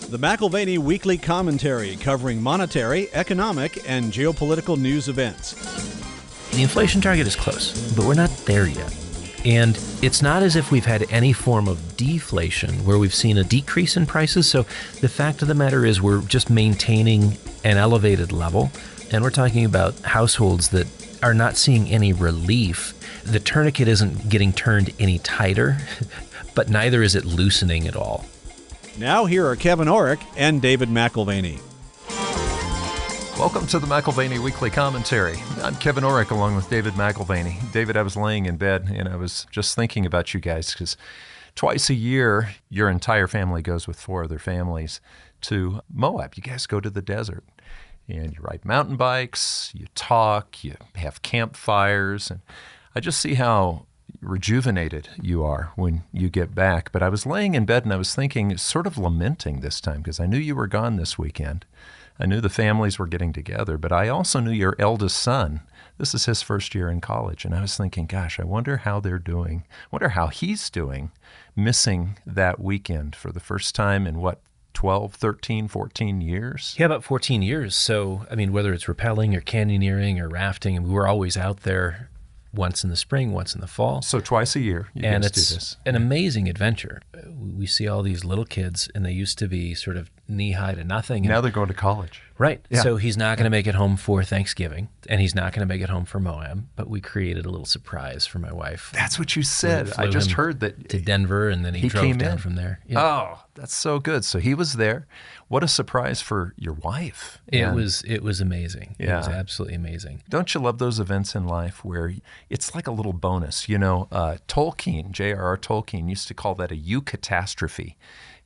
The McIlvaney Weekly Commentary covering monetary, economic, and geopolitical news events. The inflation target is close, but we're not there yet. And it's not as if we've had any form of deflation where we've seen a decrease in prices. So the fact of the matter is we're just maintaining an elevated level. And we're talking about households that are not seeing any relief. The tourniquet isn't getting turned any tighter, but neither is it loosening at all. Now here are Kevin Orrick and David McIlvaney. Welcome to the McIlvaney Weekly Commentary. I'm Kevin Orrick along with David McIlvaney. David, I was laying in bed and I was just thinking about you guys because twice a year, your entire family goes with four other families to Moab. You guys go to the desert and you ride mountain bikes, you talk, you have campfires, and I just see how rejuvenated you are when you get back. But I was laying in bed and I was thinking, sort of lamenting this time because I knew you were gone this weekend. I knew the families were getting together, but I also knew your eldest son. This is his first year in college, and I was thinking, gosh, I wonder how they're doing. I wonder how he's doing, missing that weekend for the first time in, 12, 13, 14 years? Yeah, about 14 years. So, I mean, whether it's rappelling or canyoneering or rafting, and we're always out there once in the spring, once in the fall. So twice a year you and guys do it's this. An amazing adventure. We see all these little kids, and they used to be sort of knee-high to nothing. Now they're going to college. Right. Yeah. So he's not going to make it home for Thanksgiving, and he's not going to make it home for Moab, but we created a little surprise for my wife. That's what you said. I just heard that. To Denver, and then he drove down from there. Yeah. Oh, that's so good. So he was there. What a surprise for your wife. It was amazing. Yeah. It was absolutely amazing. Don't you love those events in life where it's like a little bonus? You know, Tolkien, J.R.R. Tolkien, used to call that a eucatastrophe,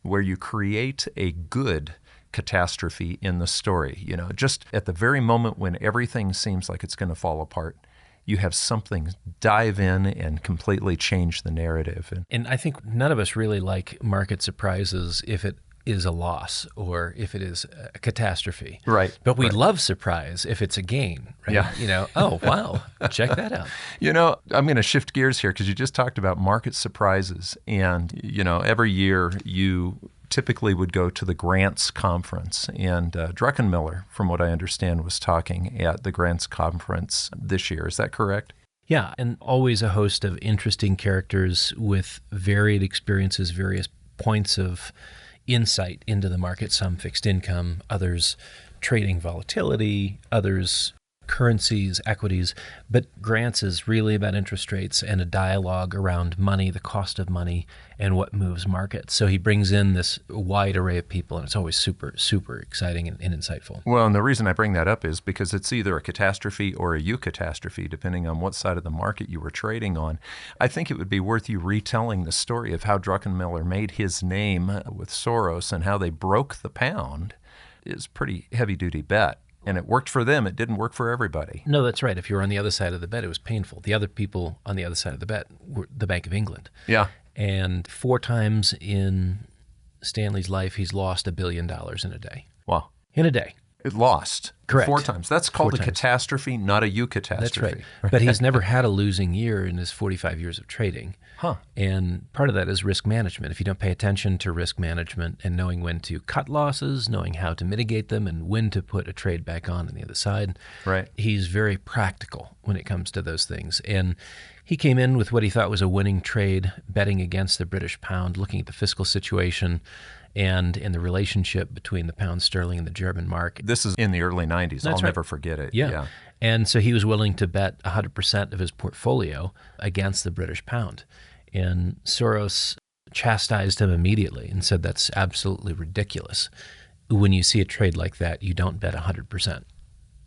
where you create a good catastrophe in the story. You know, just at the very moment when everything seems like it's going to fall apart, you have something dive in and completely change the narrative. And I think none of us really like market surprises if it is a loss or if it is a catastrophe. Right. But we love surprise if it's a gain, right? Yeah. You know, oh, wow, check that out. You know, I'm going to shift gears here because you just talked about market surprises. And, you know, every year you typically would go to the Grants Conference. And Druckenmiller, from what I understand, was talking at the Grants Conference this year. Is that correct? Yeah, and always a host of interesting characters with varied experiences, various points of insight into the market, some fixed income, others trading volatility, others currencies, equities. But Grants is really about interest rates and a dialogue around money, the cost of money, and what moves markets. So he brings in this wide array of people, and it's always super, super exciting and insightful. Well, and the reason I bring that up is because it's either a catastrophe or a eucatastrophe, depending on what side of the market you were trading on. I think it would be worth you retelling the story of how Druckenmiller made his name with Soros and how they broke the pound. It's a pretty heavy-duty bet. And it worked for them. It didn't work for everybody. No, that's right. If you were on the other side of the bet, it was painful. The other people on the other side of the bet were the Bank of England. Yeah. And 4 times in Stanley's life, he's lost $1 billion in a day. Wow. In a day. It lost. Correct. 4 times. That's called 4 a catastrophe, not a eucatastrophe. That's right. But he's never had a losing year in his 45 years of trading. Huh. And part of that is risk management. If you don't pay attention to risk management and knowing when to cut losses, knowing how to mitigate them, and when to put a trade back on the other side, right. He's very practical when it comes to those things. And he came in with what he thought was a winning trade, betting against the British pound, looking at the fiscal situation and in the relationship between the pound sterling and the German mark. This is in the early 90s. I'll never forget it. Yeah. And so he was willing to bet 100% of his portfolio against the British pound. And Soros chastised him immediately and said, that's absolutely ridiculous. When you see a trade like that, you don't bet 100%.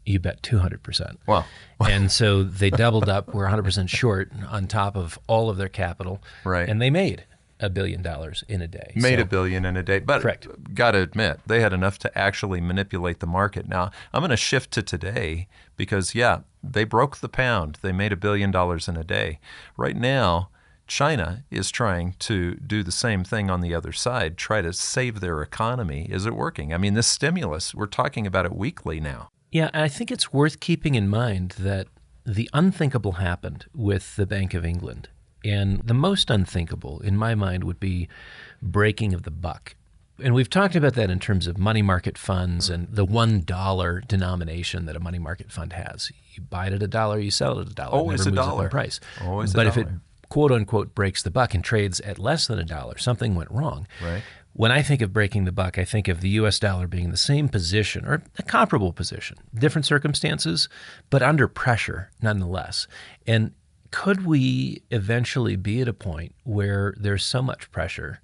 You bet 200%. Wow. And so they doubled up, were 100% short on top of all of their capital. Right. And they made $1 billion in a day. Made $1 billion in a day. But correct. Got to admit, they had enough to actually manipulate the market. Now, I'm going to shift to today because, they broke the pound. They made $1 billion in a day. Right now, China is trying to do the same thing on the other side, try to save their economy. Is it working? I mean, this stimulus, we're talking about it weekly now. Yeah, I think it's worth keeping in mind that the unthinkable happened with the Bank of England. And the most unthinkable, in my mind, would be breaking of the buck. And we've talked about that in terms of money market funds and the $1 denomination that a money market fund has. You buy it at $1, you sell it at $1. Always it never a moves up dollar. in price. Always but a if it dollar. quote unquote breaks the buck and trades at less than $1, something went wrong. Right. When I think of breaking the buck, I think of the U.S. dollar being in the same position or a comparable position, different circumstances, but under pressure nonetheless. And could we eventually be at a point where there's so much pressure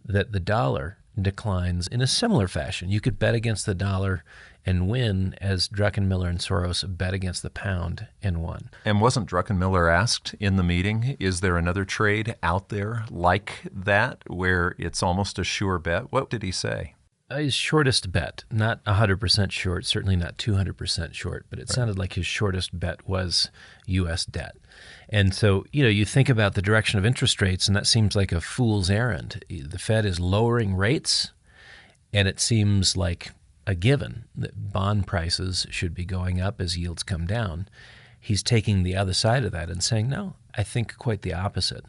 that the dollar declines in a similar fashion? You could bet against the dollar and win as Druckenmiller and Soros bet against the pound and won. And wasn't Druckenmiller asked in the meeting, is there another trade out there like that where it's almost a sure bet? What did he say? His shortest bet, not 100% short, certainly not 200% short, but it sounded like his shortest bet was U.S. debt. And so, you think about the direction of interest rates, and that seems like a fool's errand. The Fed is lowering rates, and it seems like a given that bond prices should be going up as yields come down. He's taking the other side of that and saying, no, I think quite the opposite.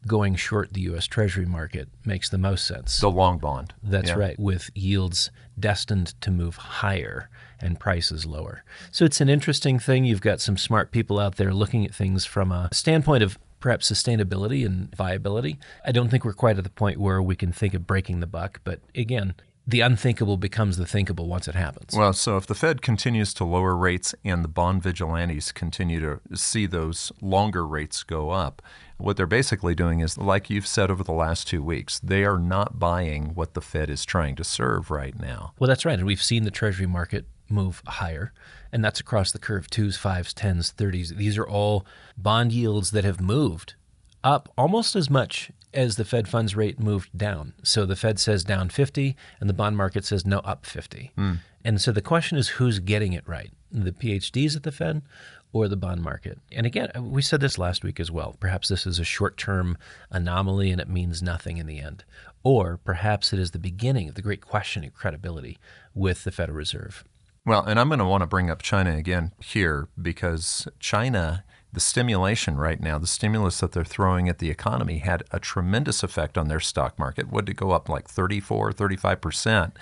Going short the U.S. Treasury market makes the most sense. The long bond. That's right, with yields destined to move higher and prices lower. So it's an interesting thing. You've got some smart people out there looking at things from a standpoint of perhaps sustainability and viability. I don't think we're quite at the point where we can think of breaking the buck, but again, the unthinkable becomes the thinkable once it happens. Well, so if the Fed continues to lower rates and the bond vigilantes continue to see those longer rates go up, what they're basically doing is, like you've said over the last 2 weeks, they are not buying what the Fed is trying to serve right now. Well, that's right. And we've seen the Treasury market move higher, and that's across the curve, 2s, 5s, 10s, 30s. These are all bond yields that have moved up almost as much as the Fed funds rate moved down. So the Fed says down 50, and the bond market says no, up 50. And so the question is, who's getting it right? The PhDs at the Fed or the bond market? And again, we said this last week as well. Perhaps this is a short-term anomaly and it means nothing in the end. Or perhaps it is the beginning of the great question of credibility with the Federal Reserve. Well, and I'm going to want to bring up China again here because China, the stimulation right now, the stimulus that they're throwing at the economy had a tremendous effect on their stock market. Would it go up like 34, 35%?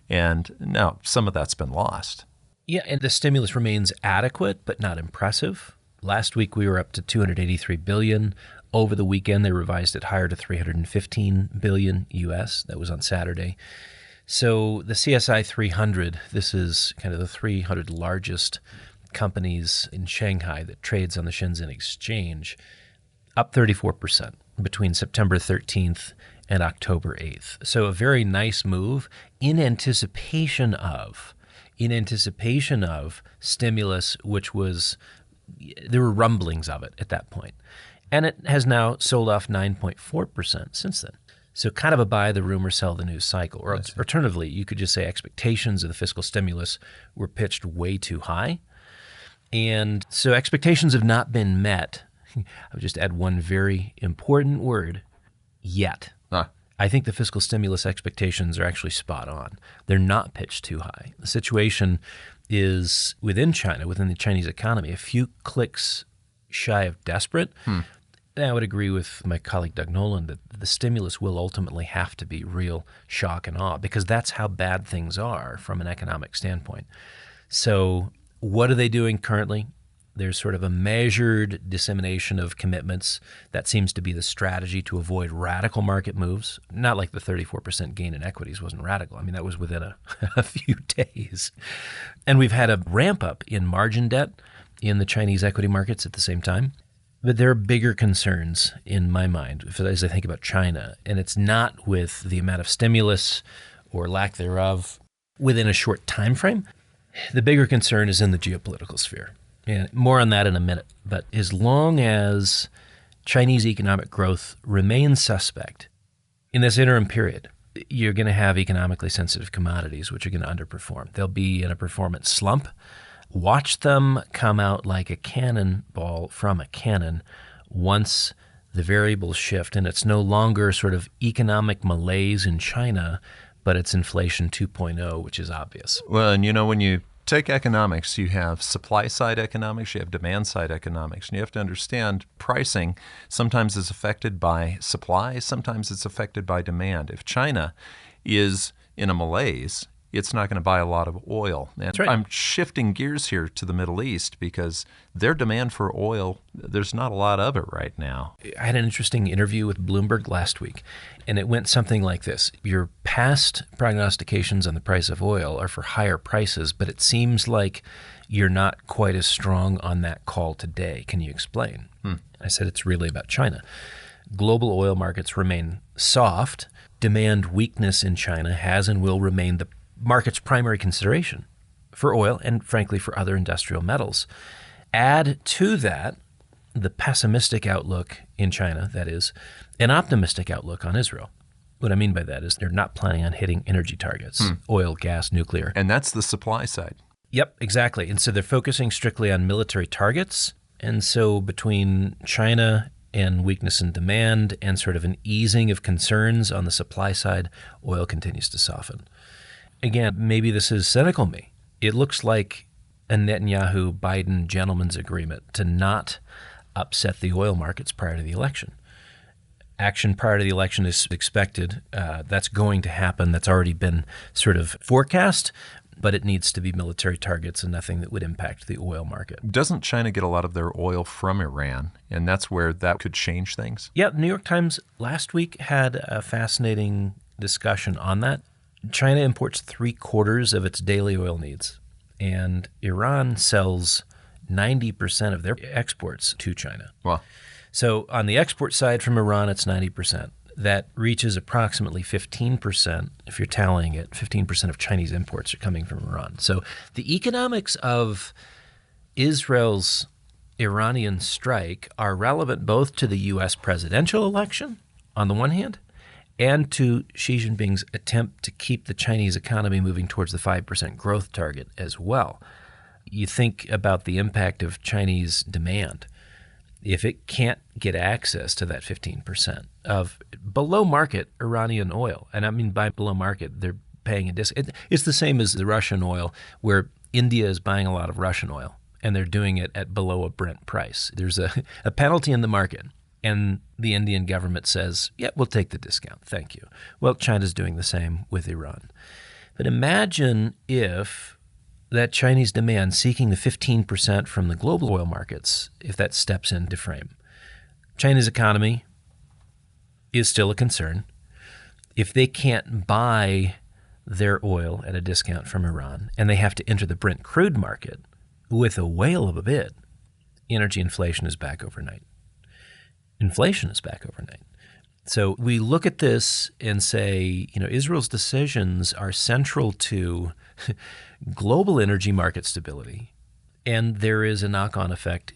And now some of that's been lost. Yeah, and the stimulus remains adequate, but not impressive. Last week we were up to $283 billion. Over the weekend they revised it higher to $315 billion US. That was on Saturday. So the CSI 300, this is kind of the 300 largest companies in Shanghai that trades on the Shenzhen Exchange, up 34% between September 13th and October 8th. So a very nice move in anticipation of stimulus, which was, there were rumblings of it at that point. And it has now sold off 9.4% since then. So kind of a buy the rumor, sell the news cycle. Or alternatively, you could just say expectations of the fiscal stimulus were pitched way too high. And so expectations have not been met. I would just add one very important word, yet. I think the fiscal stimulus expectations are actually spot on. They're not pitched too high. The situation is within China, within the Chinese economy, a few clicks shy of desperate. I would agree with my colleague Doug Nolan that the stimulus will ultimately have to be real shock and awe because that's how bad things are from an economic standpoint. So what are they doing currently? There's sort of a measured dissemination of commitments. That seems to be the strategy to avoid radical market moves. Not like the 34% gain in equities wasn't radical. I mean, that was within a few days. And we've had a ramp up in margin debt in the Chinese equity markets at the same time. But there are bigger concerns in my mind as I think about China, and it's not with the amount of stimulus or lack thereof within a short time frame. The bigger concern is in the geopolitical sphere. And more on that in a minute. But as long as Chinese economic growth remains suspect, in this interim period, you're going to have economically sensitive commodities which are going to underperform. They'll be in a performance slump. Watch them come out like a cannonball from a cannon once the variables shift, and it's no longer sort of economic malaise in China, but it's inflation 2.0, which is obvious. Well, and when you take economics, you have supply-side economics, you have demand-side economics, and you have to understand pricing sometimes is affected by supply, sometimes it's affected by demand. If China is in a malaise, it's not going to buy a lot of oil. And That's right. I'm shifting gears here to the Middle East because their demand for oil, there's not a lot of it right now. I had an interesting interview with Bloomberg last week, and it went something like this. Your past prognostications on the price of oil are for higher prices, but it seems like you're not quite as strong on that call today. Can you explain? I said it's really about China. Global oil markets remain soft. Demand weakness in China has and will remain the market's primary consideration for oil and, frankly, for other industrial metals. Add to that the pessimistic outlook in China, that is, an optimistic outlook on Israel. What I mean by that is they're not planning on hitting energy targets, oil, gas, nuclear. And that's the supply side. Yep, exactly. And so they're focusing strictly on military targets. And so between China and weakness in demand and sort of an easing of concerns on the supply side, oil continues to soften. Again, maybe this is cynical me. It looks like a Netanyahu-Biden gentleman's agreement to not upset the oil markets prior to the election. Action prior to the election is expected. That's going to happen. That's already been sort of forecast, but it needs to be military targets and nothing that would impact the oil market. Doesn't China get a lot of their oil from Iran? And that's where that could change things? Yeah, New York Times last week had a fascinating discussion on that. China imports 3/4 of its daily oil needs, and Iran sells 90% of their exports to China. Wow. So on the export side from Iran, it's 90%. That reaches approximately 15%, if you're tallying it, 15% of Chinese imports are coming from Iran. So the economics of Israel's Iranian strike are relevant both to the U.S. presidential election, on the one hand, and to Xi Jinping's attempt to keep the Chinese economy moving towards the 5% growth target as well. You think about the impact of Chinese demand. If it can't get access to that 15% of below market Iranian oil, and I mean by below market, they're paying a discount. It's the same as the Russian oil, where India is buying a lot of Russian oil, and they're doing it at below a Brent price. There's a penalty in the market. And the Indian government says, yeah, we'll take the discount. Thank you. Well, China's doing the same with Iran. But imagine if that Chinese demand seeking the 15% from the global oil markets, if that steps into frame. China's economy is still a concern. If they can't buy their oil at a discount from Iran and they have to enter the Brent crude market with a whale of a bid, energy inflation is back overnight. Inflation is back overnight. So we look at this and say, Israel's decisions are central to global energy market stability, and there is a knock-on effect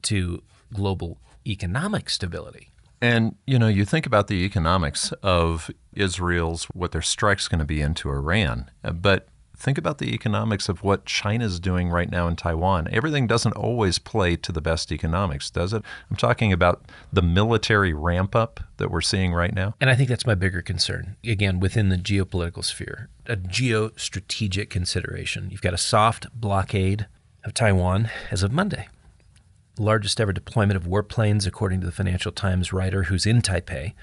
to global economic stability. And, you think about the economics of Israel's, what their strike's going to be into Iran, but think about the economics of what China's doing right now in Taiwan. Everything doesn't always play to the best economics, does it? I'm talking about the military ramp up that we're seeing right now. And I think that's my bigger concern. Again, within the geopolitical sphere, a geostrategic consideration. You've got a soft blockade of Taiwan as of Monday. Largest ever deployment of warplanes, according to the Financial Times writer who's in Taipei.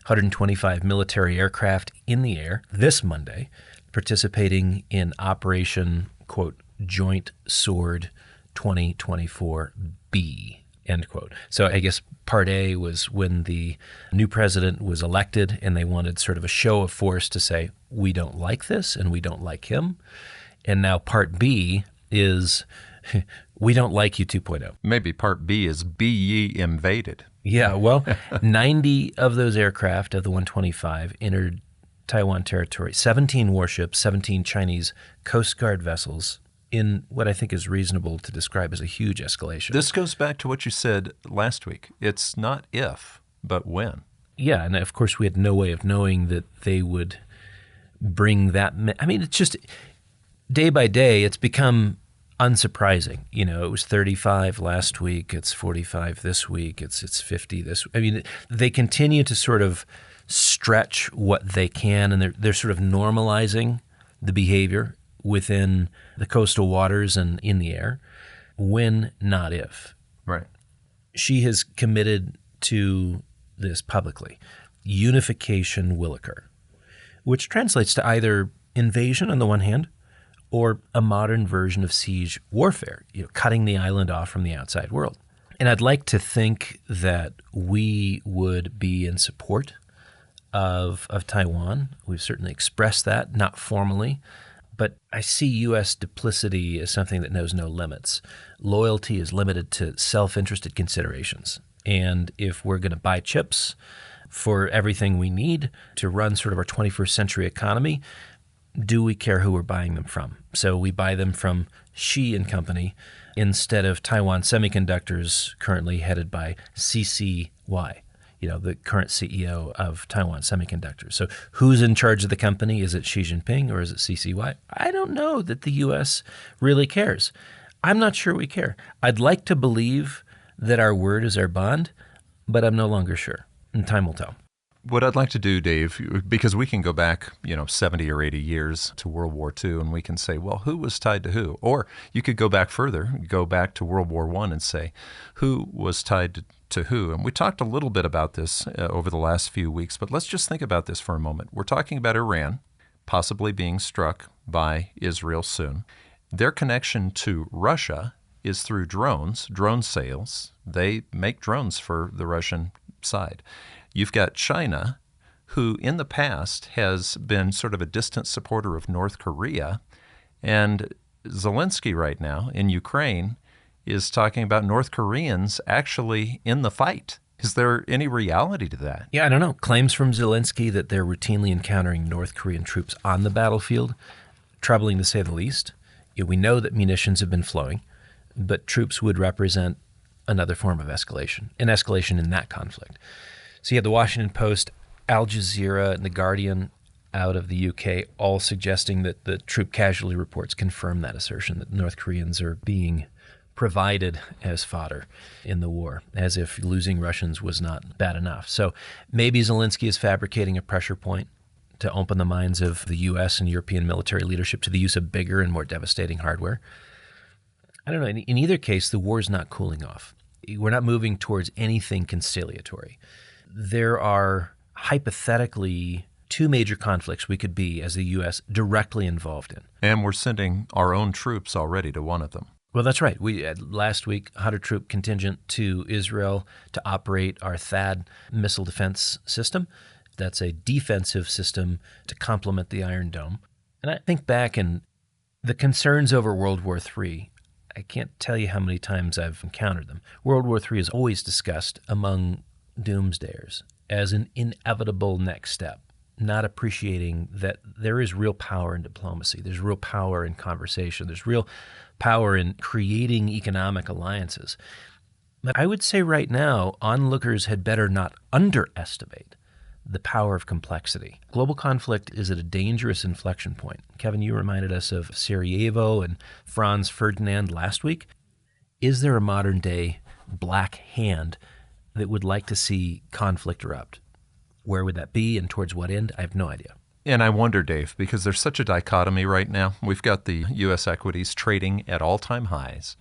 125 military aircraft in the air this Monday, participating in Operation, quote, Joint Sword 2024B, end quote. So I guess part A was when the new president was elected and they wanted sort of a show of force to say, we don't like this and we don't like him. And now part B is, we don't like you 2.0. Maybe part B is be ye invaded. Yeah, well, 90 of those aircraft of the 125 entered Taiwan territory, 17 warships, 17 Chinese Coast Guard vessels, in what I think is reasonable to describe as a huge escalation. This goes back to what you said last week. It's not if, but when. Yeah, and of course we had no way of knowing that they would bring that. I mean, it's just day by day, it's become unsurprising. It was 35 last week, it's 45 this week, it's 50 this. I mean, they continue to sort of stretch what they can, and they're sort of normalizing the behavior within the coastal waters and in the air. When, not if. Right. She has committed to this publicly. Unification will occur, which translates to either invasion on the one hand, or a modern version of siege warfare, cutting the island off from the outside world. And I'd like to think that we would be in support of Taiwan. We've certainly expressed that, not formally, but I see U.S. duplicity as something that knows no limits. Loyalty is limited to self-interested considerations. And if we're going to buy chips for everything we need to run sort of our 21st century economy, do we care who we're buying them from? So we buy them from Xi and Company instead of Taiwan Semiconductors, currently headed by CCY, the current CEO of Taiwan Semiconductors. So who's in charge of the company? Is it Xi Jinping or is it CCY? I don't know that the U.S. really cares. I'm not sure we care. I'd like to believe that our word is our bond, but I'm no longer sure, and time will tell. What I'd like to do, Dave, because we can go back, 70 or 80 years to World War II, and we can say, well, who was tied to who? Or you could go back further, go back to World War I and say, who was tied to who? And we talked a little bit about this over the last few weeks, but let's just think about this for a moment. We're talking about Iran possibly being struck by Israel soon. Their connection to Russia is through drones, drone sales. They make drones for the Russian side. You've got China, who in the past has been sort of a distant supporter of North Korea, and Zelensky right now in Ukraine is talking about North Koreans actually in the fight. Is there any reality to that? Yeah, I don't know. Claims from Zelensky that they're routinely encountering North Korean troops on the battlefield, troubling to say the least. We know that munitions have been flowing, but troops would represent another form of escalation, an escalation in that conflict. So you had the Washington Post, Al Jazeera, and The Guardian out of the UK all suggesting that the troop casualty reports confirm that assertion, that North Koreans are being provided as fodder in the war, as if losing Russians was not bad enough. So maybe Zelensky is fabricating a pressure point to open the minds of the U.S. and European military leadership to the use of bigger and more devastating hardware. I don't know. In either case, the war is not cooling off. We're not moving towards anything conciliatory. There are hypothetically two major conflicts we could be, as the U.S., directly involved in. And we're sending our own troops already to one of them. Well, that's right. We last week, 100-troop contingent to Israel to operate our THAAD missile defense system. That's a defensive system to complement the Iron Dome. And I think back in the concerns over World War III, I can't tell you how many times I've encountered them. World War III is always discussed among doomsdayers as an inevitable next step, not appreciating that there is real power in diplomacy. There's real power in conversation. There's real power in creating economic alliances. But I would say right now, onlookers had better not underestimate the power of complexity. Global conflict is at a dangerous inflection point. Kevin, you reminded us of Sarajevo and Franz Ferdinand last week. Is there a modern-day black hand that would like to see conflict erupt? Where would that be and towards what end? I have no idea. And I wonder, Dave, because there's such a dichotomy right now. We've got the U.S. equities trading at all-time highs.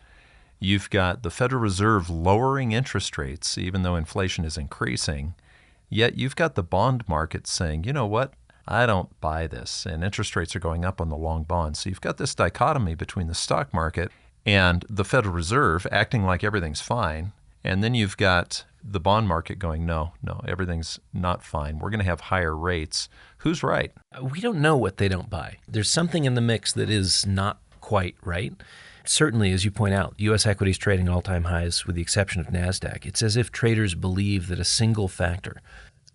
You've got the Federal Reserve lowering interest rates, even though inflation is increasing. Yet you've got the bond market saying, you know what, I don't buy this. And interest rates are going up on the long bonds. So you've got this dichotomy between the stock market and the Federal Reserve acting like everything's fine. And then you've got the bond market going, no, everything's not fine. We're going to have higher rates. Who's right? We don't know what they don't buy. There's something in the mix that is not quite right. Certainly, as you point out, U.S. equities trading all-time highs with the exception of NASDAQ. It's as if traders believe that a single factor,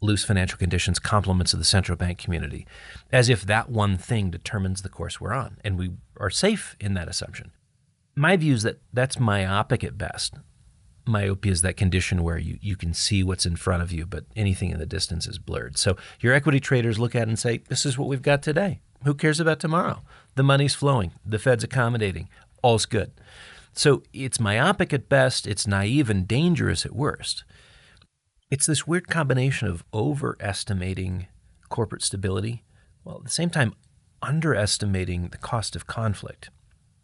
loose financial conditions, compliments of the central bank community, as if that one thing determines the course we're on. And we are safe in that assumption. My view is that that's myopic at best. Myopia is that condition where you can see what's in front of you, but anything in the distance is blurred. So your equity traders look at it and say, this is what we've got today. Who cares about tomorrow? The money's flowing. The Fed's accommodating. All's good. So it's myopic at best. It's naive and dangerous at worst. It's this weird combination of overestimating corporate stability while at the same time underestimating the cost of conflict.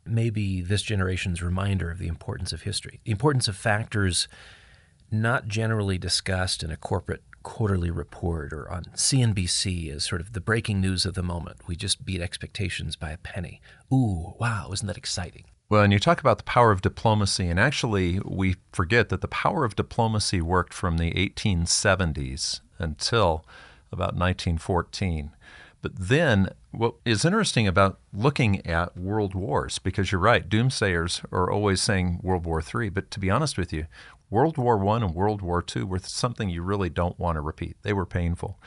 Maybe this generation's reminder of the importance of history, the importance of factors not generally discussed in a corporate quarterly report or on CNBC as sort of the breaking news of the moment. We just beat expectations by a penny. Ooh, wow, isn't that exciting? Well, and you talk about the power of diplomacy, and actually we forget that the power of diplomacy worked from the 1870s until about 1914. But then what is interesting about looking at world wars, because you're right, doomsayers are always saying World War III, but to be honest with you, World War I and World War II were something you really don't want to repeat. They were painful.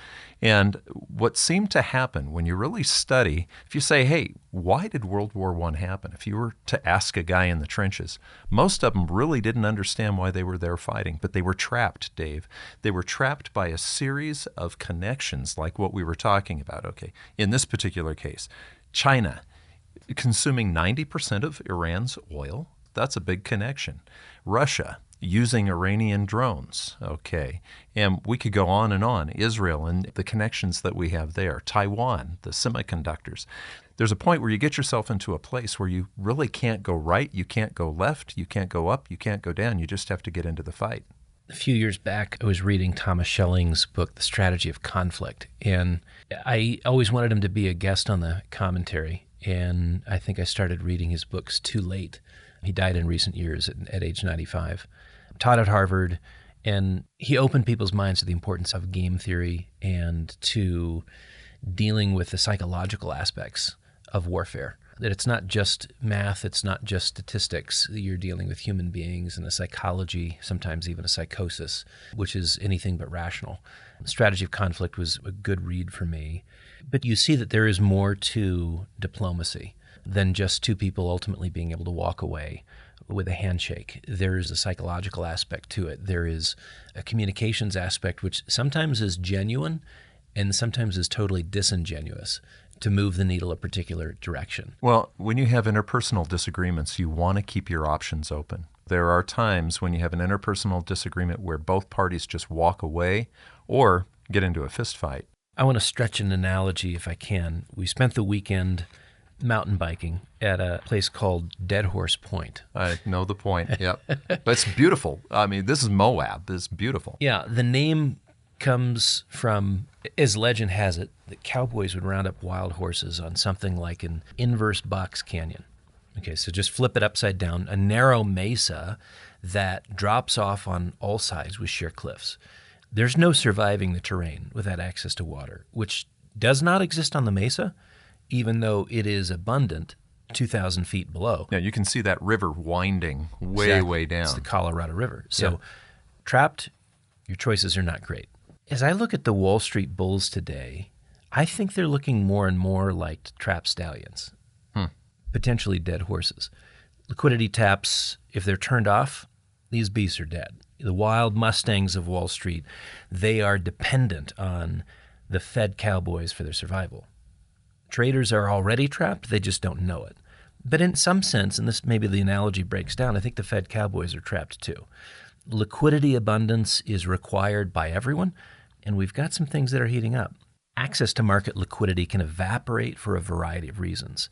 And what seemed to happen when you really study, if you say, hey, why did World War I happen? If you were to ask a guy in the trenches, most of them really didn't understand why they were there fighting, but they were trapped, Dave. They were trapped by a series of connections like what we were talking about. Okay, in this particular case, China consuming 90% of Iran's oil, that's a big connection. Russia using Iranian drones, okay. And we could go on and on. Israel and the connections that we have there. Taiwan, the semiconductors. There's a point where you get yourself into a place where you really can't go right, you can't go left, you can't go up, you can't go down. You just have to get into the fight. A few years back, I was reading Thomas Schelling's book, The Strategy of Conflict, and I always wanted him to be a guest on the commentary, and I think I started reading his books too late. He died in recent years at age 95. Taught at Harvard, and he opened people's minds to the importance of game theory and to dealing with the psychological aspects of warfare. That it's not just math, it's not just statistics. You're dealing with human beings and a psychology, sometimes even a psychosis, which is anything but rational. The Strategy of Conflict was a good read for me. But you see that there is more to diplomacy than just two people ultimately being able to walk away with a handshake. There is a psychological aspect to it. There is a communications aspect, which sometimes is genuine and sometimes is totally disingenuous to move the needle a particular direction. Well, when you have interpersonal disagreements, you want to keep your options open. There are times when you have an interpersonal disagreement where both parties just walk away or get into a fist fight. I want to stretch an analogy if I can. We spent the weekend mountain biking at a place called Dead Horse Point. I know the point, yep. But it's beautiful. I mean, this is Moab. It's beautiful. Yeah, the name comes from, as legend has it, that cowboys would round up wild horses on something like an inverse box canyon. Okay, so just flip it upside down, a narrow mesa that drops off on all sides with sheer cliffs. There's no surviving the terrain without access to water, which does not exist on the mesa, even though it is abundant 2,000 feet below. Yeah, you can see that river winding way down. It's the Colorado River. So trapped, your choices are not great. As I look at the Wall Street bulls today, I think they're looking more and more like trapped stallions, potentially dead horses. Liquidity taps, if they're turned off, these beasts are dead. The wild Mustangs of Wall Street, they are dependent on the fed cowboys for their survival. Traders are already trapped, they just don't know it. But in some sense, and this maybe the analogy breaks down, I think the fed cowboys are trapped too. Liquidity abundance is required by everyone, and we've got some things that are heating up. Access to market liquidity can evaporate for a variety of reasons.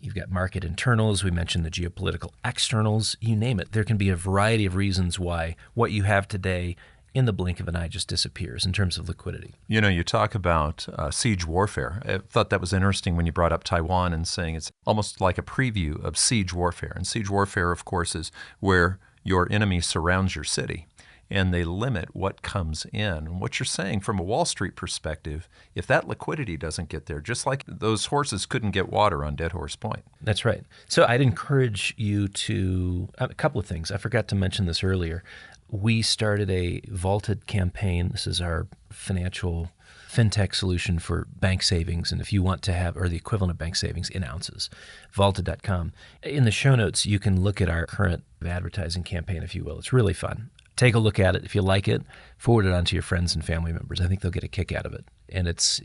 You've got market internals, we mentioned the geopolitical externals, you name it. There can be a variety of reasons why what you have today in the blink of an eye just disappears in terms of liquidity. You know, you talk about siege warfare. I thought that was interesting when you brought up Taiwan and saying it's almost like a preview of siege warfare. And siege warfare, of course, is where your enemy surrounds your city and they limit what comes in. And what you're saying from a Wall Street perspective, if that liquidity doesn't get there, just like those horses couldn't get water on Dead Horse Point. That's right. So I'd encourage you to, a couple of things. I forgot to mention this earlier. We started a vaulted campaign. This is our fintech solution for bank savings. And if you want to have, or the equivalent of bank savings in ounces, vaulted.com. In the show notes, you can look at our current advertising campaign, if you will. It's really fun. Take a look at it. If you like it, forward it on to your friends and family members. I think they'll get a kick out of it. And it's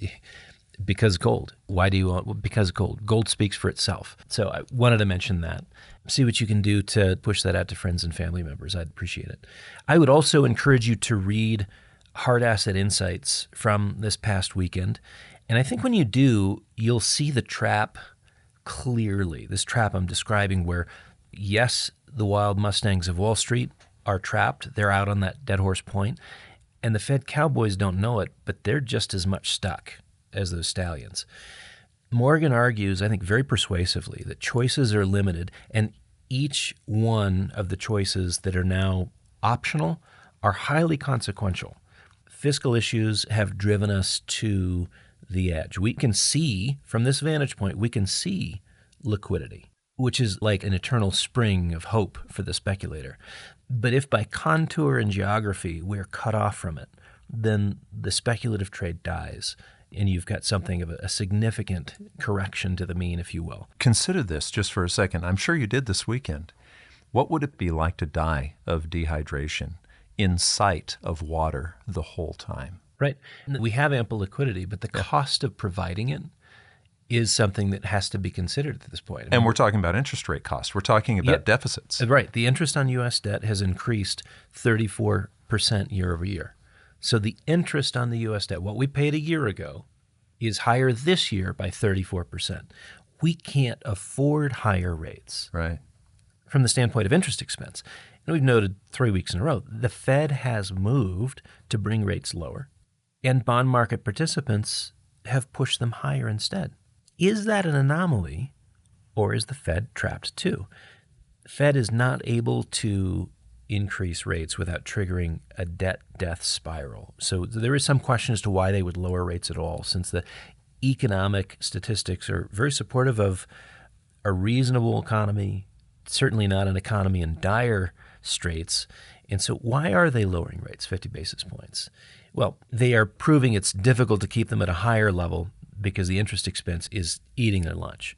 because gold. Why do you want? Well, because gold. Gold speaks for itself. So I wanted to mention that. See what you can do to push that out to friends and family members. I'd appreciate it. I would also encourage you to read Hard Asset Insights from this past weekend. And I think when you do, you'll see the trap clearly. This trap I'm describing where, yes, the wild Mustangs of Wall Street are trapped. They're out on that Dead Horse Point. And the Fed cowboys don't know it, but they're just as much stuck as those stallions. Morgan argues, I think very persuasively, that choices are limited, and each one of the choices that are now optional are highly consequential. Fiscal issues have driven us to the edge. We can see, from this vantage point, we can see liquidity, which is like an eternal spring of hope for the speculator. But if by contour and geography we're cut off from it, then the speculative trade dies, and you've got something of a significant correction to the mean, if you will. Consider this just for a second. I'm sure you did this weekend. What would it be like to die of dehydration in sight of water the whole time? Right. We have ample liquidity, but the cost of providing it is something that has to be considered at this point. And we're talking about interest rate costs. We're talking about deficits. Right. The interest on U.S. debt has increased 34% year over year. So the interest on the U.S. debt, what we paid a year ago, is higher this year by 34%. We can't afford higher rates. Right. From the standpoint of interest expense. And we've noted 3 weeks in a row, the Fed has moved to bring rates lower, and bond market participants have pushed them higher instead. Is that an anomaly, or is the Fed trapped too? The Fed is not able to increase rates without triggering a debt death spiral. So there is some question as to why they would lower rates at all, since the economic statistics are very supportive of a reasonable economy, certainly not an economy in dire straits. And so why are they lowering rates 50 basis points? Well, they are proving it's difficult to keep them at a higher level because the interest expense is eating their lunch.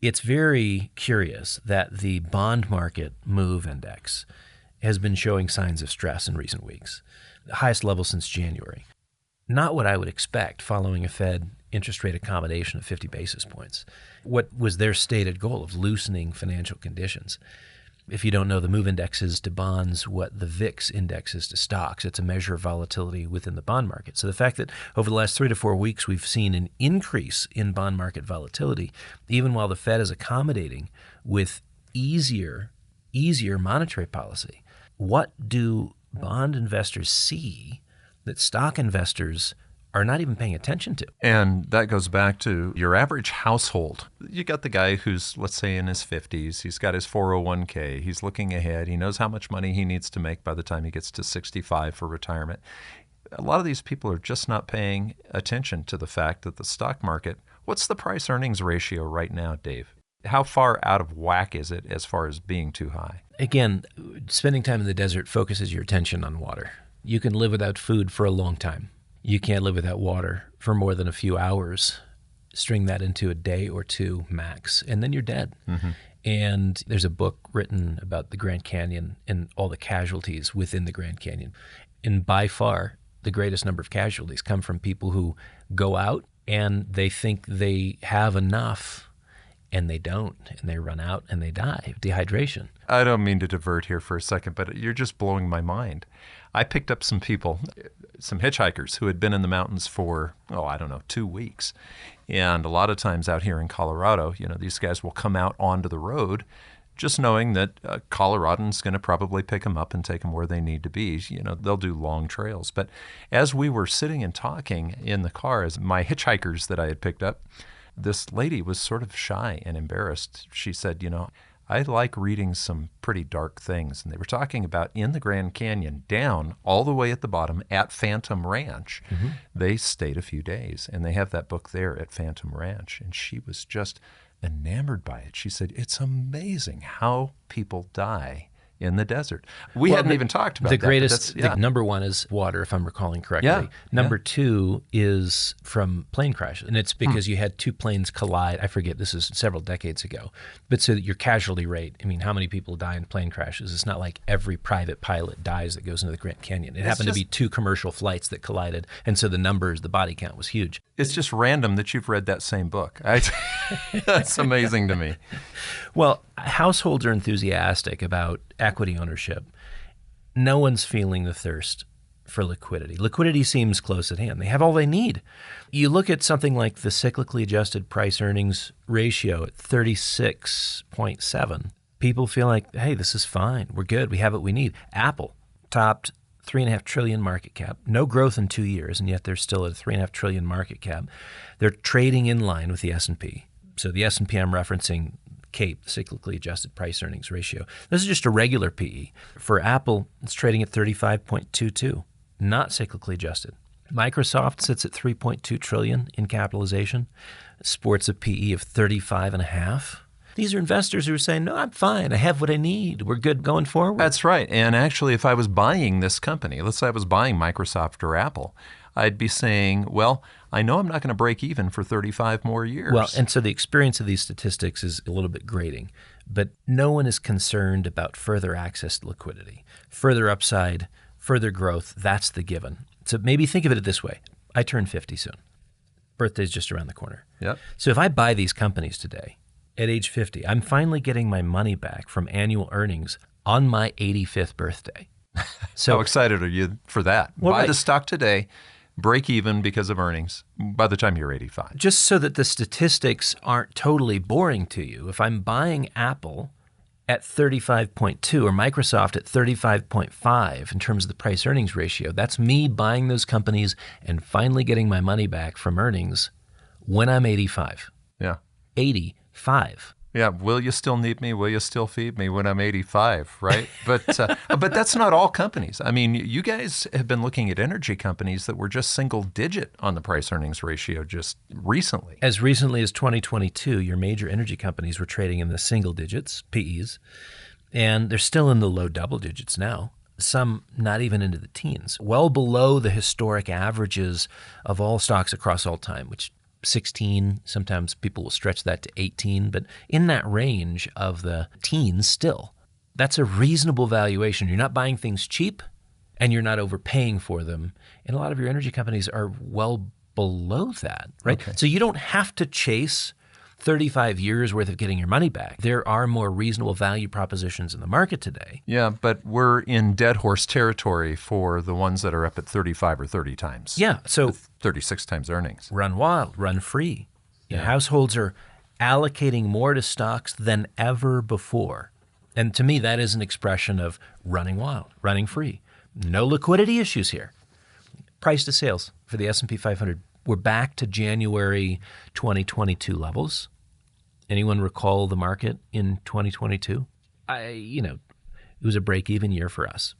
It's very curious that the bond market move index has been showing signs of stress in recent weeks, the highest level since January. Not what I would expect following a Fed interest rate accommodation of 50 basis points. What was their stated goal of loosening financial conditions? If you don't know, the MOVE index is to bonds what the VIX index is to stocks. It's a measure of volatility within the bond market. So the fact that over the last 3 to 4 weeks we've seen an increase in bond market volatility, even while the Fed is accommodating with easier monetary policy, what do bond investors see that stock investors are not even paying attention to? And that goes back to your average household. You got the guy who's, let's say, in his 50s. He's got his 401k. He's looking ahead. He knows how much money he needs to make by the time he gets to 65 for retirement. A lot of these people are just not paying attention to the fact that the stock market, what's the price-earnings ratio right now, Dave? How far out of whack is it as far as being too high? Again, spending time in the desert focuses your attention on water. You can live without food for a long time. You can't live without water for more than a few hours. String that into a day or two max, and then you're dead. Mm-hmm. And there's a book written about the Grand Canyon and all the casualties within the Grand Canyon. And by far, the greatest number of casualties come from people who go out and they think they have enough, and they don't, and they run out and they die of dehydration. I don't mean to divert here for a second, but you're just blowing my mind. I picked up some people, some hitchhikers who had been in the mountains for, 2 weeks. And a lot of times out here in Colorado, these guys will come out onto the road just knowing that a Coloradan's going to probably pick them up and take them where they need to be. They'll do long trails. But as we were sitting and talking in the car, as my hitchhikers that I had picked up, this lady was sort of shy and embarrassed. She said, I like reading some pretty dark things. And they were talking about in the Grand Canyon, down all the way at the bottom at Phantom Ranch. Mm-hmm. They stayed a few days, and they have that book there at Phantom Ranch. And she was just enamored by it. She said, it's amazing how people die in the desert. We hadn't even talked about that. The number one is water, if I'm recalling correctly. Yeah. Number two is from plane crashes. And it's because you had two planes collide. I forget, this is several decades ago. But so that your casualty rate, how many people die in plane crashes? It's not like every private pilot dies that goes into the Grand Canyon. It happened to be two commercial flights that collided. And so the body count was huge. It's just random that you've read that same book. That's amazing to me. Well, households are enthusiastic about equity ownership. No one's feeling the thirst for liquidity. Liquidity seems close at hand. They have all they need. You look at something like the cyclically adjusted price-earnings ratio at 36.7. People feel like, hey, this is fine. We're good. We have what we need. Apple topped 3.5 trillion market cap, no growth in 2 years, and yet they're still at a 3.5 trillion market cap. They're trading in line with the S&P. So the S&P I'm referencing, CAPE, cyclically adjusted price earnings ratio. This is just a regular PE. For Apple, it's trading at 35.22, not cyclically adjusted. Microsoft sits at 3.2 trillion in capitalization, sports a PE of 35.5. These are investors who are saying, no, I'm fine. I have what I need. We're good going forward. That's right. And actually, if I was buying this company, let's say I was buying Microsoft or Apple, I'd be saying, well, I know I'm not going to break even for 35 more years. Well, and so the experience of these statistics is a little bit grating, but no one is concerned about further access to liquidity, further upside, further growth. That's the given. So maybe think of it this way. I turn 50 soon. Birthday's just around the corner. Yep. So if I buy these companies today, at age 50, I'm finally getting my money back from annual earnings on my 85th birthday. So how excited are you for that? Well, buy right. the stock today, break even because of earnings by the time you're 85. Just so that the statistics aren't totally boring to you, if I'm buying Apple at 35.2 or Microsoft at 35.5 in terms of the price earnings ratio, that's me buying those companies and finally getting my money back from earnings when I'm 85. Yeah. 85. Yeah. Will you still need me? Will you still feed me when I'm 85? Right. But that's not all companies. I mean, you guys have been looking at energy companies that were just single digit on the price earnings ratio just recently. As recently as 2022, your major energy companies were trading in the single digits, PEs, and they're still in the low double digits now. Some not even into the teens, well below the historic averages of all stocks across all time, which 16, sometimes people will stretch that to 18, but in that range of the teens still. That's a reasonable valuation. You're not buying things cheap and you're not overpaying for them. And a lot of your energy companies are well below that, right? Okay. So you don't have to chase 35 years worth of getting your money back. There are more reasonable value propositions in the market today. Yeah, but we're in dead horse territory for the ones that are up at 35 or 30 times. Yeah, so 36 times earnings. run wild, run free. Yeah. Households are allocating more to stocks than ever before. And to me, that is an expression of running wild, running free. No liquidity issues here. Price to sales for the S&P 500. We're back to January 2022 levels. Anyone recall the market in 2022? It was a break-even year for us.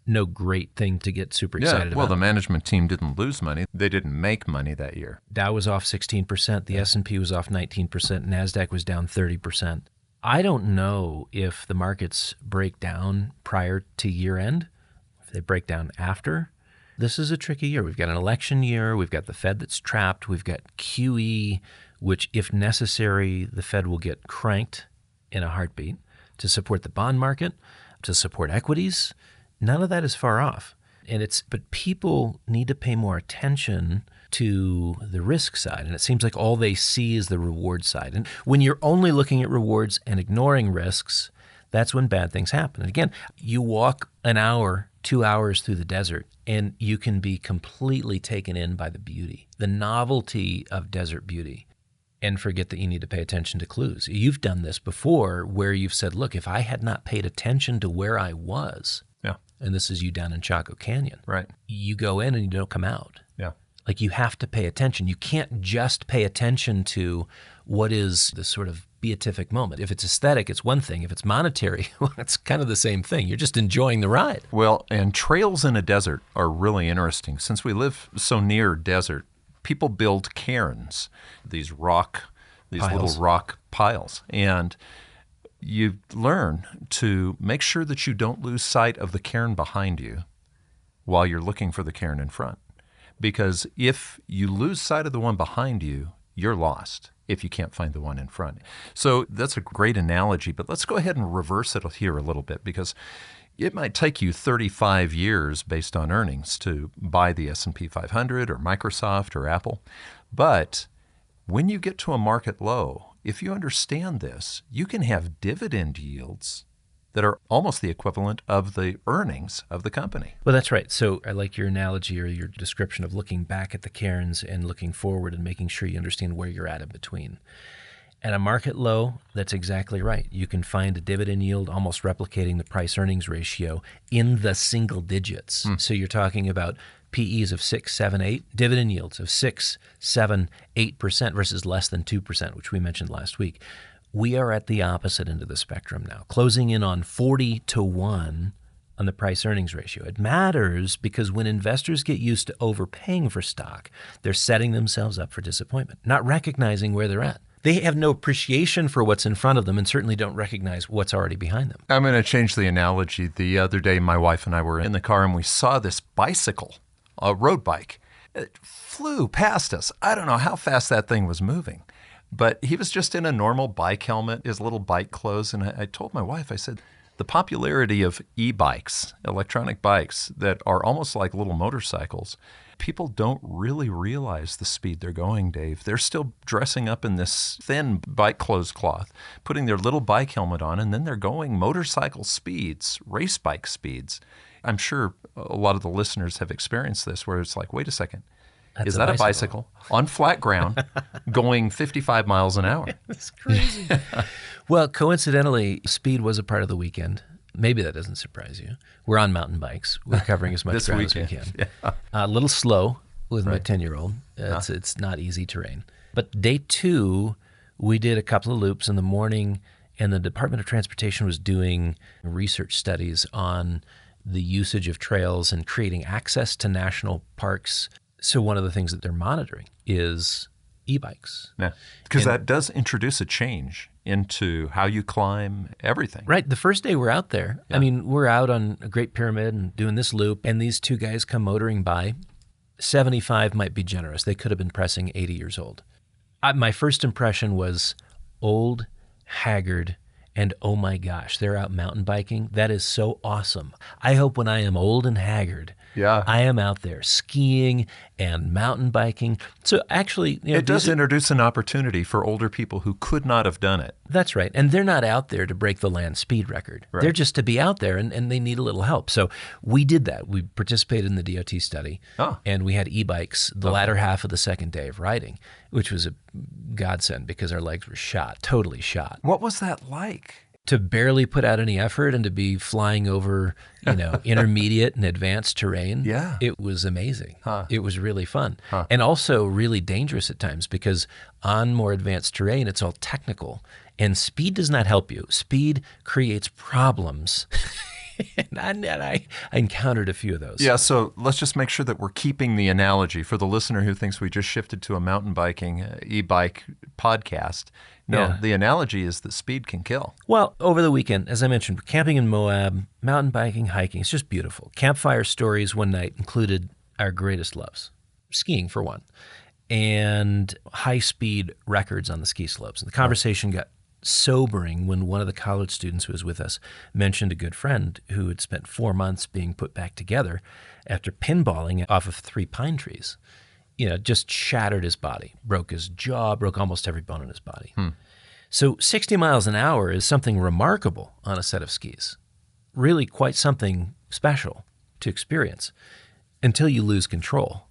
No great thing to get super excited about. Well, the management team didn't lose money. They didn't make money that year. Dow was off 16%. The S&P was off 19%. NASDAQ was down 30%. I don't know if the markets break down prior to year end, if they break down after. This is a tricky year. We've got an election year. We've got the Fed that's trapped. We've got QE, which, if necessary, the Fed will get cranked in a heartbeat to support the bond market, to support equities. None of that is far off. But people need to pay more attention to the risk side. And it seems like all they see is the reward side. And when you're only looking at rewards and ignoring risks, that's when bad things happen. And again, you walk an hour, 2 hours through the desert, and you can be completely taken in by the beauty, the novelty of desert beauty, and forget that you need to pay attention to clues. You've done this before where you've said, look, if I had not paid attention to where I was, and this is you down in Chaco Canyon, right? You go in and you don't come out. Yeah. Like you have to pay attention. You can't just pay attention to what is the sort of beatific moment. If it's aesthetic, it's one thing. If it's monetary, well, it's kind of the same thing. You're just enjoying the ride. Well, and trails in a desert are really interesting. Since we live so near desert, people build cairns, these little rock piles. And you learn to make sure that you don't lose sight of the cairn behind you while you're looking for the cairn in front. Because if you lose sight of the one behind you, you're lost if you can't find the one in front. So that's a great analogy, but let's go ahead and reverse it here a little bit, because it might take you 35 years based on earnings to buy the S&P 500 or Microsoft or Apple. But when you get to a market low, if you understand this, you can have dividend yields that are almost the equivalent of the earnings of the company. Well, that's right. So I like your analogy or your description of looking back at the cairns and looking forward and making sure you understand where you're at in between. At a market low, that's exactly right. You can find a dividend yield almost replicating the price-earnings ratio in the single digits. So you're talking about PEs of 6, 7, 8, dividend yields of 6, 7, 8% versus less than 2%, which we mentioned last week. We are at the opposite end of the spectrum now, closing in on 40 to 1 on the price-earnings ratio. It matters because when investors get used to overpaying for stock, they're setting themselves up for disappointment, not recognizing where they're at. They have no appreciation for what's in front of them and certainly don't recognize what's already behind them. I'm going to change the analogy. The other day, my wife and I were in the car and we saw this bicycle, a road bike. It flew past us. I don't know how fast that thing was moving, but he was just in a normal bike helmet, his little bike clothes. And I told my wife, I said, the popularity of e-bikes, electronic bikes that are almost like little motorcycles, people don't really realize the speed they're going, Dave. They're still dressing up in this thin bike clothes cloth, putting their little bike helmet on, and then they're going motorcycle speeds, race bike speeds. I'm sure a lot of the listeners have experienced this where it's like, wait a second, is that a bicycle on flat ground going 55 miles an hour? That's crazy. Well, coincidentally, speed was a part of the weekend. Maybe that doesn't surprise you. We're on mountain bikes. We're covering as much ground as we can. Yeah. A little slow with my 10-year-old. It's not easy terrain. But day 2, we did a couple of loops in the morning, and the Department of Transportation was doing research studies on the usage of trails and creating access to national parks. So one of the things that they're monitoring is e-bikes. Yeah, because that does introduce a change into how you climb everything. Right. The first day we're out there, I mean, we're out on a Great Pyramid and doing this loop, and these 2 guys come motoring by. 75 might be generous. They could have been pressing 80 years old. My first impression was old, haggard, and oh my gosh, they're out mountain biking. That is so awesome. I hope when I am old and haggard, I am out there skiing and mountain biking. So actually, it does introduce an opportunity for older people who could not have done it. That's right. And they're not out there to break the land speed record. Right. They're just to be out there, and they need a little help. So we did that. We participated in the DOT study, and we had e-bikes the latter half of the second day of riding, which was a godsend because our legs were shot, totally shot. What was that like? To barely put out any effort and to be flying over, intermediate and advanced terrain. Yeah. It was amazing. It was really fun. And also really dangerous at times because on more advanced terrain, it's all technical. And speed does not help you. Speed creates problems. And I encountered a few of those. Yeah, so let's just make sure that we're keeping the analogy for the listener who thinks we just shifted to a mountain biking, e-bike podcast. No, the analogy is that speed can kill. Well, over the weekend, as I mentioned, camping in Moab, mountain biking, hiking, it's just beautiful. Campfire stories one night included our greatest loves, skiing for one, and high-speed records on the ski slopes. And the conversation got sobering when one of the college students who was with us mentioned a good friend who had spent 4 months being put back together after pinballing off of 3 pine trees. Just shattered his body, broke his jaw, broke almost every bone in his body. So 60 miles an hour is something remarkable on a set of skis. Really quite something special to experience until you lose control.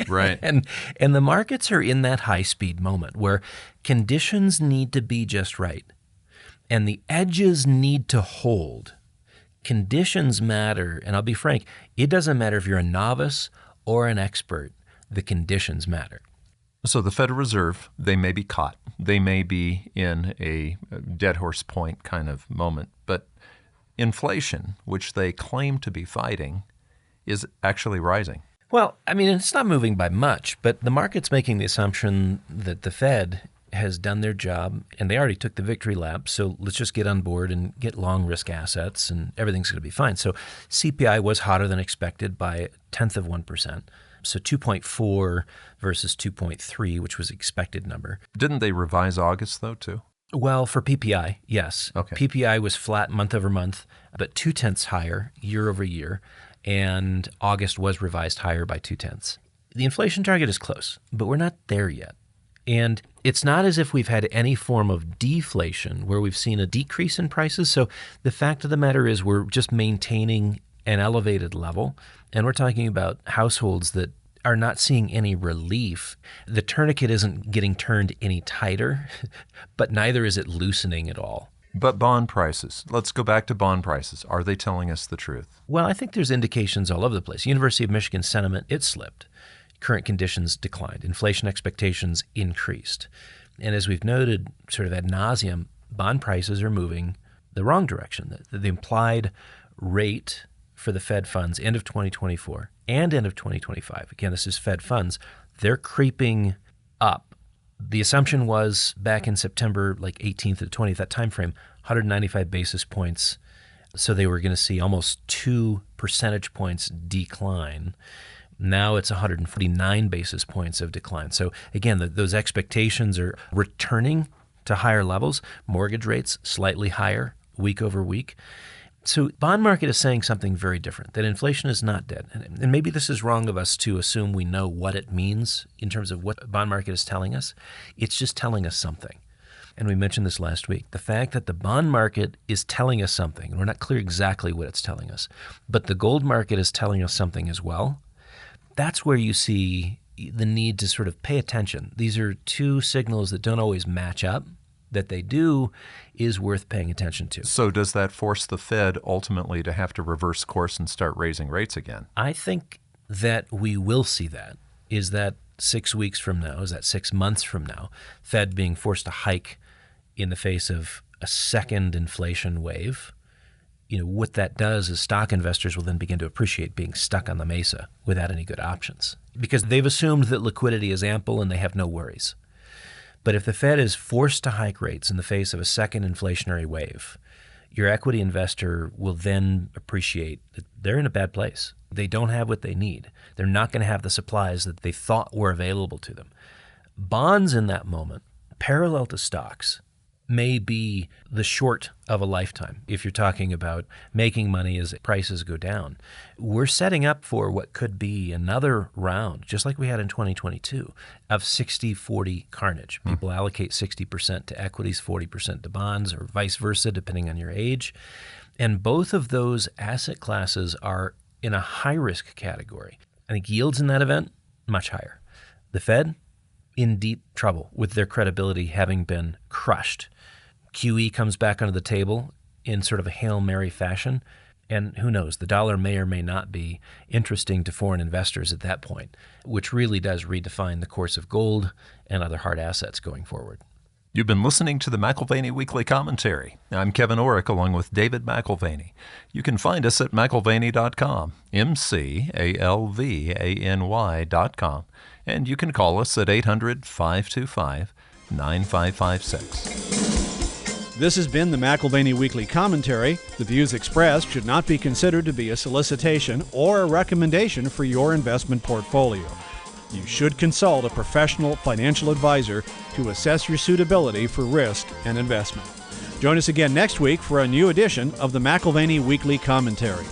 Right. And the markets are in that high-speed moment where conditions need to be just right, and the edges need to hold. Conditions matter, and I'll be frank, it doesn't matter if you're a novice or an expert. The conditions matter. So the Federal Reserve, they may be caught. They may be in a dead horse point kind of moment, but inflation, which they claim to be fighting, is actually rising. Well, I mean, it's not moving by much, but the market's making the assumption that the Fed has done their job, and they already took the victory lap, so let's just get on board and get long-risk assets, and everything's going to be fine. So CPI was hotter than expected by 0.1%, so 2.4 versus 2.3, which was the expected number. Didn't they revise August, though, too? Well, for PPI, yes. Okay. PPI was flat month over month, but 0.2 higher year over year, and August was revised higher by 0.2. The inflation target is close, but we're not there yet. And it's not as if we've had any form of deflation where we've seen a decrease in prices. So the fact of the matter is we're just maintaining an elevated level, and we're talking about households that are not seeing any relief. The tourniquet isn't getting turned any tighter, but neither is it loosening at all. But bond prices, let's go back to bond prices. Are they telling us the truth? Well, I think there's indications all over the place. University of Michigan sentiment, it slipped. Current conditions declined. Inflation expectations increased. And as we've noted sort of ad nauseum, bond prices are moving the wrong direction. The implied rate for the Fed funds end of 2024 and end of 2025, again, this is Fed funds, they're creeping up. The assumption was back in September, like 18th to 20th, that time frame, 195 basis points. So they were going to see almost 2 percentage points decline. Now it's 149 basis points of decline. So again, those expectations are returning to higher levels. Mortgage rates slightly higher week over week. So bond market is saying something very different, that inflation is not dead. And maybe this is wrong of us to assume we know what it means in terms of what the bond market is telling us. It's just telling us something. And we mentioned this last week. The fact that the bond market is telling us something, and we're not clear exactly what it's telling us, but the gold market is telling us something as well. That's where you see the need to sort of pay attention. These are two signals that don't always match up. That they do is worth paying attention to. So does that force the Fed ultimately to have to reverse course and start raising rates again? I think that we will see that. Is that 6 weeks from now? Is that 6 months from now? Fed being forced to hike in the face of a second inflation wave. What that does is stock investors will then begin to appreciate being stuck on the mesa without any good options because they've assumed that liquidity is ample and they have no worries. But if the Fed is forced to hike rates in the face of a second inflationary wave, your equity investor will then appreciate that they're in a bad place. They don't have what they need. They're not going to have the supplies that they thought were available to them. Bonds in that moment, parallel to stocks, may be the short of a lifetime if you're talking about making money as prices go down. We're setting up for what could be another round, just like we had in 2022, of 60-40 carnage. People allocate 60% to equities, 40% to bonds, or vice versa, depending on your age. And both of those asset classes are in a high-risk category. I think yields in that event, much higher. The Fed, in deep trouble with their credibility having been crushed. QE comes back onto the table in sort of a Hail Mary fashion, and who knows, the dollar may or may not be interesting to foreign investors at that point, which really does redefine the course of gold and other hard assets going forward. You've been listening to the McAlvany Weekly Commentary. I'm Kevin Orrick along with David McAlvany. You can find us at McAlvany.com, McAlvany.com, and you can call us at 800-525-9556. This has been the McAlvany Weekly Commentary. The views expressed should not be considered to be a solicitation or a recommendation for your investment portfolio. You should consult a professional financial advisor to assess your suitability for risk and investment. Join us again next week for a new edition of the McAlvany Weekly Commentary.